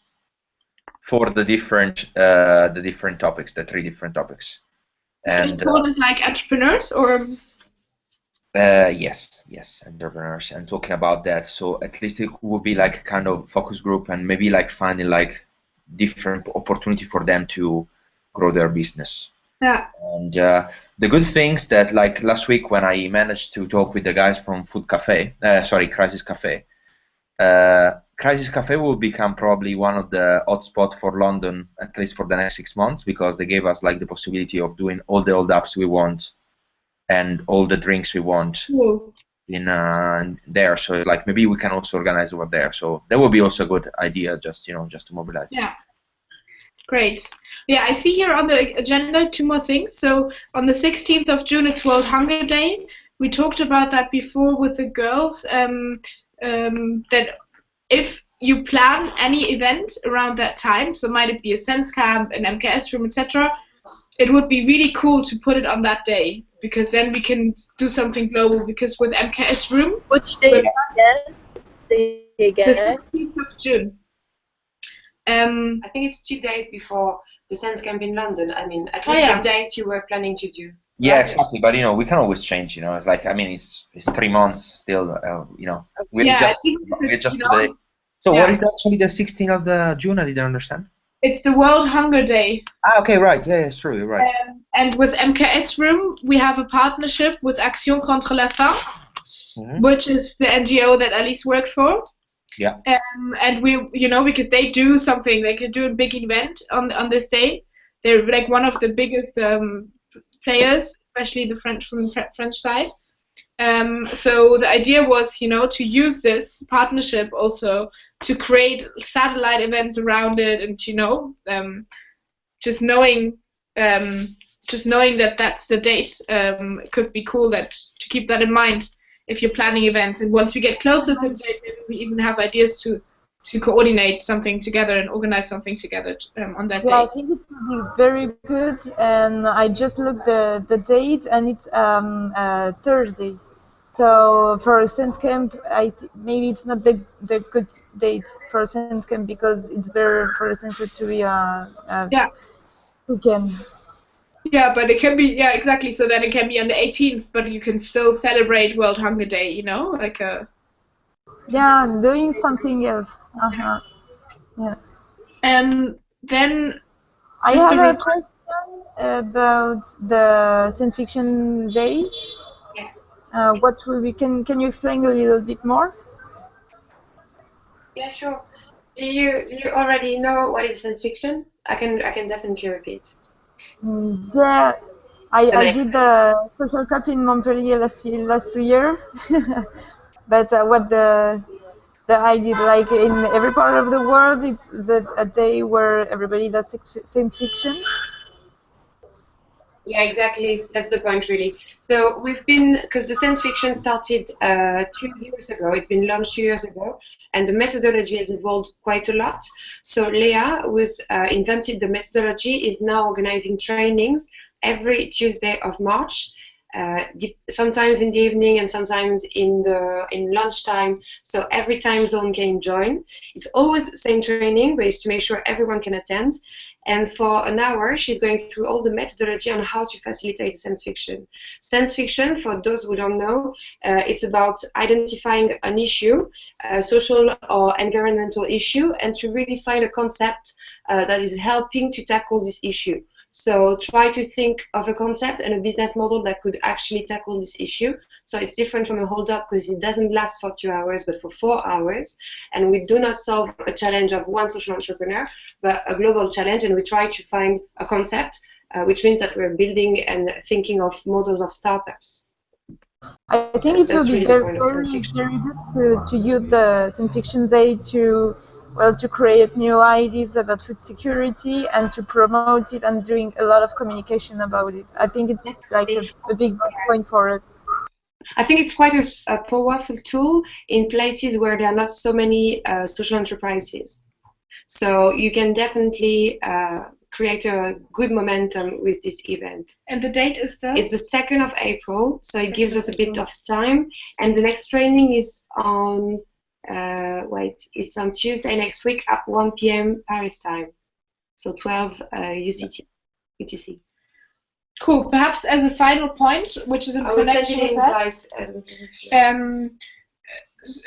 for the different topics, the 3 different topics. And stakeholders like entrepreneurs or yes, entrepreneurs, and talking about that. So at least it would be like a kind of focus group, and maybe like finding like different opportunity for them to grow their business. Yeah. And the good things that, like last week when I managed to talk with the guys from Crisis Cafe. Crisis Cafe will become probably one of the hotspot for London, at least for the next 6 months, because they gave us like the possibility of doing all the old apps we want and all the drinks we want in there. So it's like maybe we can also organize over there. So that would be also a good idea, just to mobilize. Yeah. Great. Yeah, I see here on the agenda 2 more things. So on the 16th of June is World Hunger Day. We talked about that before with the girls. That if you plan any event around that time, so might it be a sense camp, an MKS room, etc., it would be really cool to put it on that day, because then we can do something global. Because with MKS room, which day again? The 16th of June. I think it's 2 days before the Sense Camp in London. I mean, at least the date you were planning to do. Yeah, exactly. But we can always change. It's like, I mean, it's 3 months still. We're just today. So what is actually the 16th of the June? I didn't understand. It's the World Hunger Day. Okay, right. Yeah, it's true. You're right. And with MKS Room, we have a partnership with Action contre la faim, which is the NGO that Alice worked for. Yeah. And we, because they do something, they can do a big event on this day. They're like one of the biggest players, especially the from the French side. So the idea was, to use this partnership also to create satellite events around it, and just knowing that that's the date could be cool to keep that in mind if you're planning events. And once we get closer to the date, maybe we even have ideas to coordinate something together and organize something together on that day. I think it will be very good. And I just looked the date, and it's Thursday. So for a Sense Camp, maybe it's not the good date for a Sense Camp, because it's better for a Sense Camp to be weekend. Yeah, but it can be, exactly. So then it can be on the 18th, but you can still celebrate World Hunger Day, like a... Yeah, doing something else. Yeah. Then I have a question about the Science Fiction Day. Yeah. What will we can you explain a little bit more? Yeah, sure. Do you already know what is science fiction? I can definitely repeat. Yeah, I did the social cup in Montpellier last year, but what the idea, like in every part of the world, it's a day where everybody does science fiction. Yeah, exactly. That's the point, really. So we've been, because the science fiction started 2 years ago. It's been launched 2 years ago, and the methodology has evolved quite a lot. So Leah, who's invented the methodology, is now organizing trainings every Tuesday of March. Sometimes in the evening and sometimes in lunchtime, so every time zone can join. It's always the same training, but it's to make sure everyone can attend. And for an hour, she's going through all the methodology on how to facilitate science fiction. Science fiction, for those who don't know, it's about identifying an issue, a social or environmental issue, and to really find a concept that is helping to tackle this issue. So try to think of a concept and a business model that could actually tackle this issue. So it's different from a hold-up because it doesn't last for 2 hours, but for 4 hours. And we do not solve a challenge of one social entrepreneur, but a global challenge. And we try to find a concept, which means that we're building and thinking of models of startups. I think it will be very good to use the Science Fiction Day to well, to create new ideas about food security and to promote it and doing a lot of communication about it. I think it's like a big point for us. I think it's quite a powerful tool in places where there are not so many social enterprises. So you can definitely create a good momentum with this event. And the date is the? It's the 2nd of April, so it gives us a bit of time. And the next training is on, it's on Tuesday next week at 1 p.m. Paris time. So 12 UTC. Cool. Perhaps as a final point, which is in connection with that,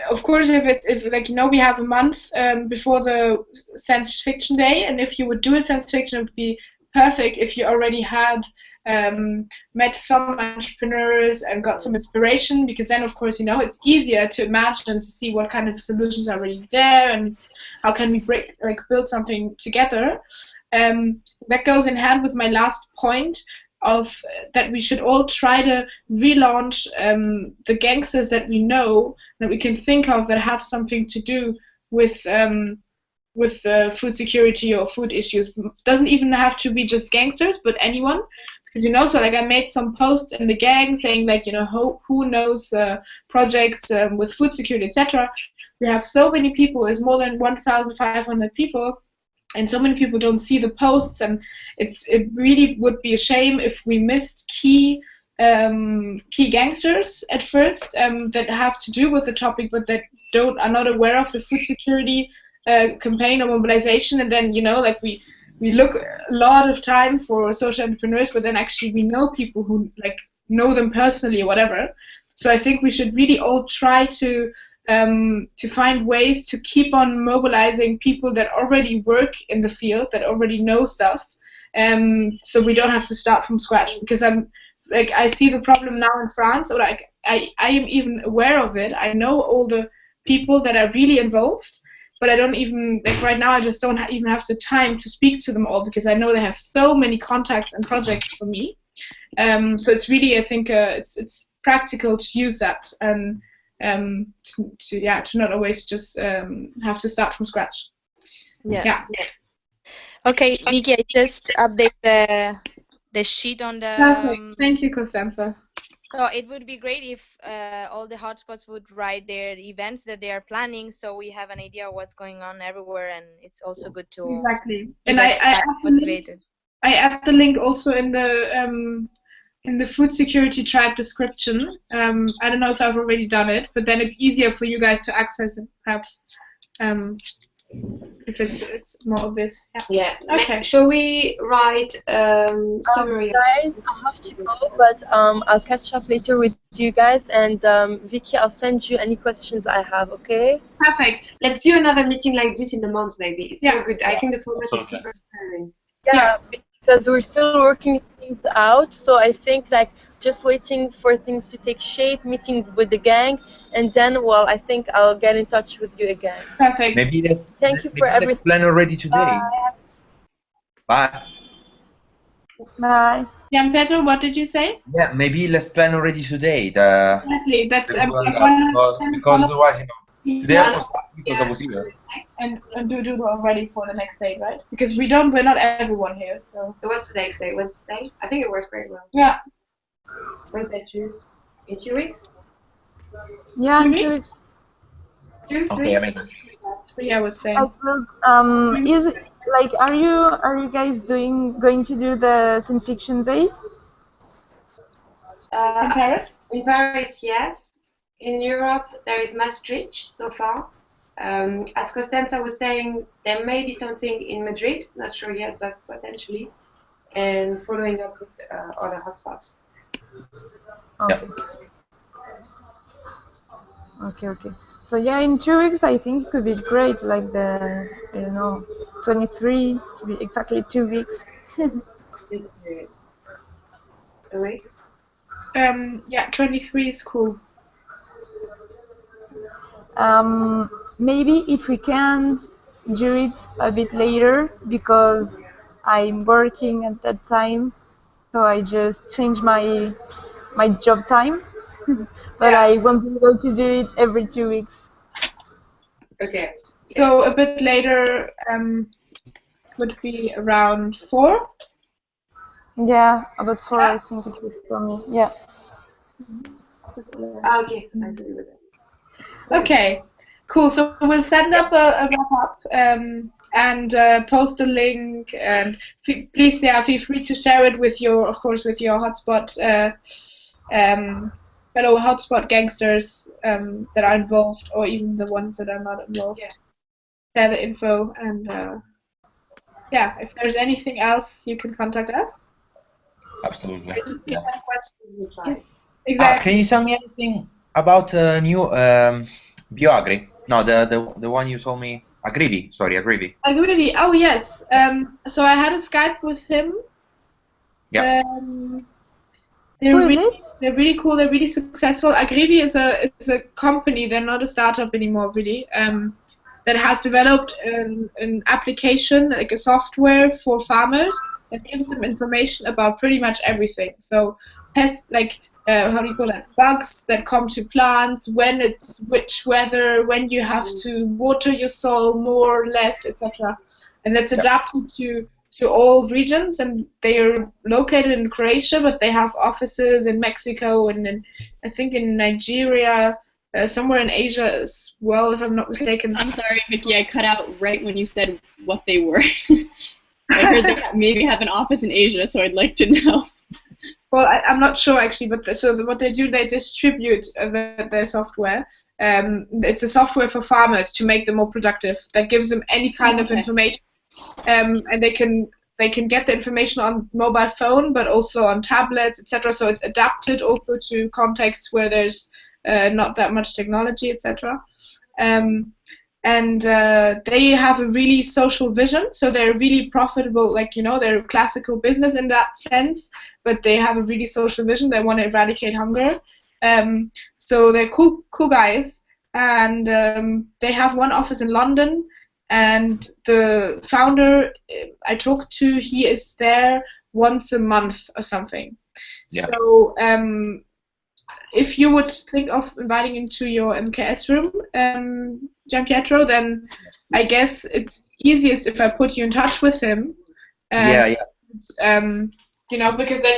of course, if like we have a month before the science fiction day, and if you would do a science fiction, it would be perfect if you already had met some entrepreneurs and got some inspiration, because then of course it's easier to imagine, to see what kind of solutions are already there and how can we build something together. That goes in hand with my last point of that we should all try to relaunch the gangsters that we know, that we can think of, that have something to do with food security or food issues. Doesn't even have to be just gangsters, but anyone. Because so I made some posts in the gang saying who knows projects with food security, etc. We have so many people. It's more than 1,500 people. And so many people don't see the posts, and it really would be a shame if we missed key gangsters at first that have to do with the topic, but that are not aware of the food security campaign or mobilization. And then we look a lot of time for social entrepreneurs, but then actually we know people who know them personally or whatever. So I think we should really all try to find ways to keep on mobilizing people that already work in the field, that already know stuff, so we don't have to start from scratch. Because I see the problem now in France, or I am even aware of it. I know all the people that are really involved, but I don't even right now. I just don't even have the time to speak to them all, because I know they have so many contacts and projects for me. So it's really, I think, it's practical to use that. To not always just have to start from scratch. Yeah. Okay, Nikki, I just update the sheet on the. Perfect. Thank you, Costanza. So it would be great if all the hotspots would write their events that they are planning, so we have an idea of what's going on everywhere, and it's also good to exactly. And I add the link also in the food security tribe description. I don't know if I've already done it, but then it's easier for you guys to access it, perhaps, if it's more obvious. Yeah. Okay. Shall we write summary? Guys, I have to go, but I'll catch up later with you guys, and Vicky, I'll send you any questions I have. Okay? Perfect. Let's do another meeting like this in a month, maybe. It's so good. I think the format is super inspiring. Yeah, because we're still working things out, so I think just waiting for things to take shape, meeting with the gang, and then I think I'll get in touch with you again. Perfect. Maybe Thank you for everything. Let's plan already today. Bye. Bye. Jan-Peter, what did you say? Yeah, maybe let's plan already today. Exactly. That's because otherwise, today I was because I was here. And do already for the next day, right? Because we're not everyone here, so. So what's the next day? Wednesday? I think it works very well. Yeah. Wednesday, in 2 weeks? Yeah, 2 weeks. 2, 3? Okay, amazing. 3, I would say. Is it, are you guys going to do the Science Fiction Day? In Paris? In Paris, yes. In Europe, there is Maastricht so far. As Costanza was saying, there may be something in Madrid, not sure yet, but potentially, and following up with other hotspots. Okay. Okay. So yeah, in 2 weeks, I think it could be great. Like 23 to be exactly 2 weeks. Let's do it. A week? Yeah, 23 is cool. Maybe if we can't do it a bit later, because I'm working at that time, so I just change my job time. But I won't be able to do it every 2 weeks. Okay. So a bit later would be around 4. Yeah, about 4, I think it is for me. Yeah. Okay. Okay, cool. So we'll send up a wrap-up and post a link, and please, feel free to share it with your, of course, with your hotspot fellow hotspot gangsters that are involved, or even the ones that are not involved. Yeah. Share the info, and if there's anything else, you can contact us. Absolutely. Just give us questions, we try. Exactly. Can you tell me anything about new BioAgri? No, the one you told me, Agrivi. Sorry, Agrivi. Agrivi. Oh yes. So I had a Skype with him. Yeah. They're really cool. They're really successful. Agrivi is a company. They're not a startup anymore, really. That has developed an application, like a software for farmers that gives them information about pretty much everything. So pest, like how do you call that? Bugs that come to plants, when it's which weather, when you have to water your soil more or less, etc. And that's adapted to all regions, and they are located in Croatia, but they have offices in Mexico and I think in Nigeria, somewhere in Asia as well, if I'm not mistaken. I'm sorry, Vicky, I cut out right when you said what they were. I heard they maybe have an office in Asia, so I'd like to know. Well, I'm not sure actually, but what they do, they distribute their software. It's a software for farmers to make them more productive. That gives them any kind of information, and they can get the information on mobile phone, but also on tablets, etc. So it's adapted also to contexts where there's not that much technology, etc. And they have a really social vision, so they're really profitable, like, they're a classical business in that sense, but they have a really social vision. They want to eradicate hunger. So they're cool guys, and they have one office in London, and the founder I talked to, he is there once a month or something. Yeah. So if you would think of inviting into your MKS room, Gianpietro, then I guess it's easiest if I put you in touch with him. Because then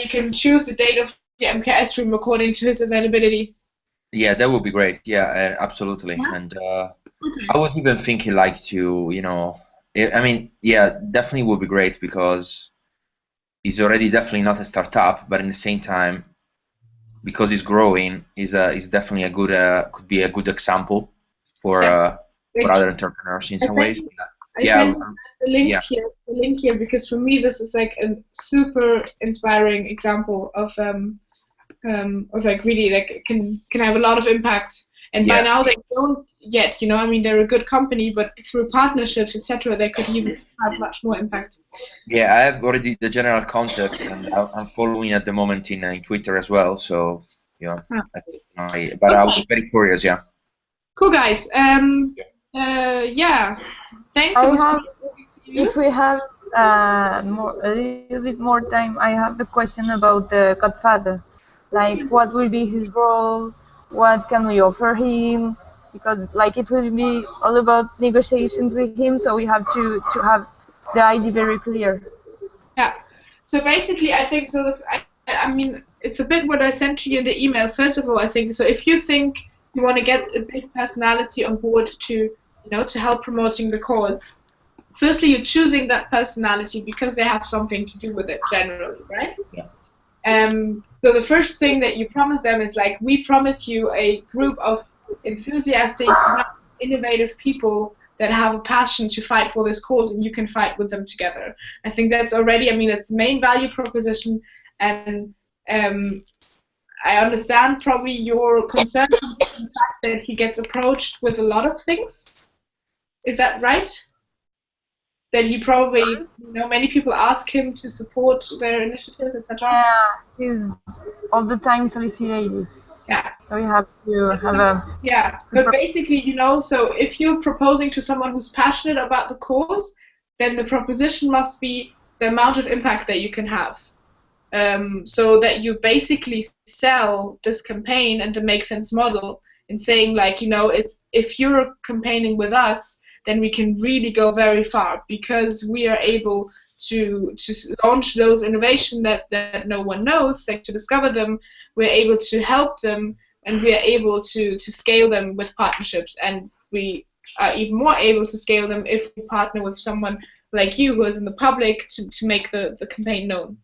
you can choose the date of the MKS room according to his availability. Yeah, that would be great. Yeah, absolutely. Yeah. And I was even thinking like to, definitely would be great because he's already definitely not a startup, but in the same time, because he's growing, is definitely a good could be a good example for other entrepreneurs in some ways. I sent the link here because for me this is like a super inspiring example of like really like can have a lot of impact. And by now they don't yet, they're a good company, but through partnerships, etc., they could even have much more impact. Yeah, I have already the general contact, and I'm following at the moment in Twitter as well. So but I was very curious. Yeah. Cool guys. Thanks. If we have a little bit more time, I have a question about the Godfather. Like, what will be his role? What can we offer him? Because like it will be all about negotiations with him, so we have to have the idea very clear. Yeah. So basically, I think so. I mean, it's a bit what I sent to you in the email. First of all, I think so. If you think you want to get a big personality on board to to help promoting the cause, firstly, you're choosing that personality because they have something to do with it generally, right? Yeah. So the first thing that you promise them is like, we promise you a group of enthusiastic, innovative people that have a passion to fight for this cause, and you can fight with them together. I think that's already, that's the main value proposition, and I understand probably your concern with the fact that he gets approached with a lot of things. Is that right? That he probably, many people ask him to support their initiative, etc. Yeah, he's all the time solicited. Yeah. So you have to have a... Yeah, but basically, so if you're proposing to someone who's passionate about the cause, then the proposition must be the amount of impact that you can have. So that you basically sell this campaign and the Make Sense model in saying like, it's if you're campaigning with us, then we can really go very far, because we are able to launch those innovations that no one knows, like to discover them. We're able to help them, and we are able to scale them with partnerships, and we are even more able to scale them if we partner with someone like you, who is in the public, to make the campaign known.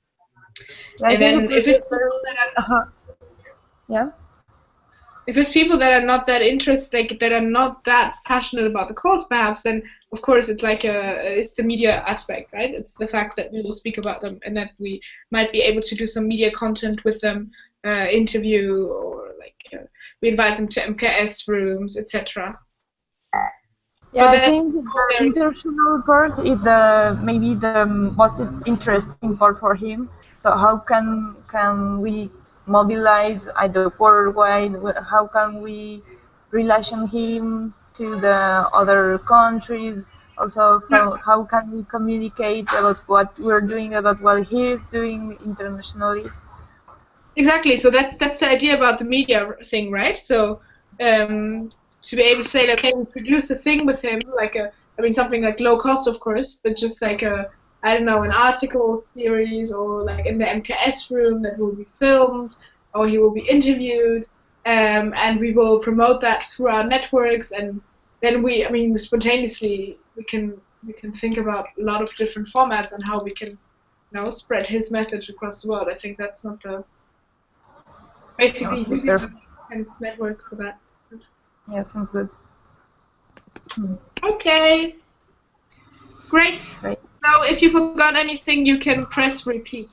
Yeah, And then if it's people that are, yeah. if it's people that are not that interested, like that are not that passionate about the cause, perhaps, then of course it's like it's the media aspect, right? It's the fact that we will speak about them and that we might be able to do some media content with them, interview, or like we invite them to MKS rooms, etc. Yeah, I think the international part is maybe the most interesting part for him. So how can we mobilize either worldwide? How can we relation him to the other countries? Also, how can we communicate about what we're doing, about what he is doing internationally? Exactly. So that's the idea about the media thing, right? So to be able to say, okay, we produce a thing with him, like something like low cost, of course, but just like I don't know, an article series, or like in the MKS room that will be filmed, or he will be interviewed, and we will promote that through our networks, and then spontaneously we can think about a lot of different formats on how we can, spread his message across the world. I think that's not the basically using the Sense network for that. Yeah, sounds good. Okay. Great. So if you forgot anything, you can press repeat.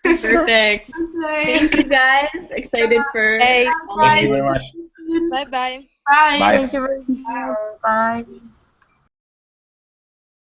Perfect. Thank you guys. Excited for. Thank you very much. Bye bye. Bye. Thank you very much. Bye.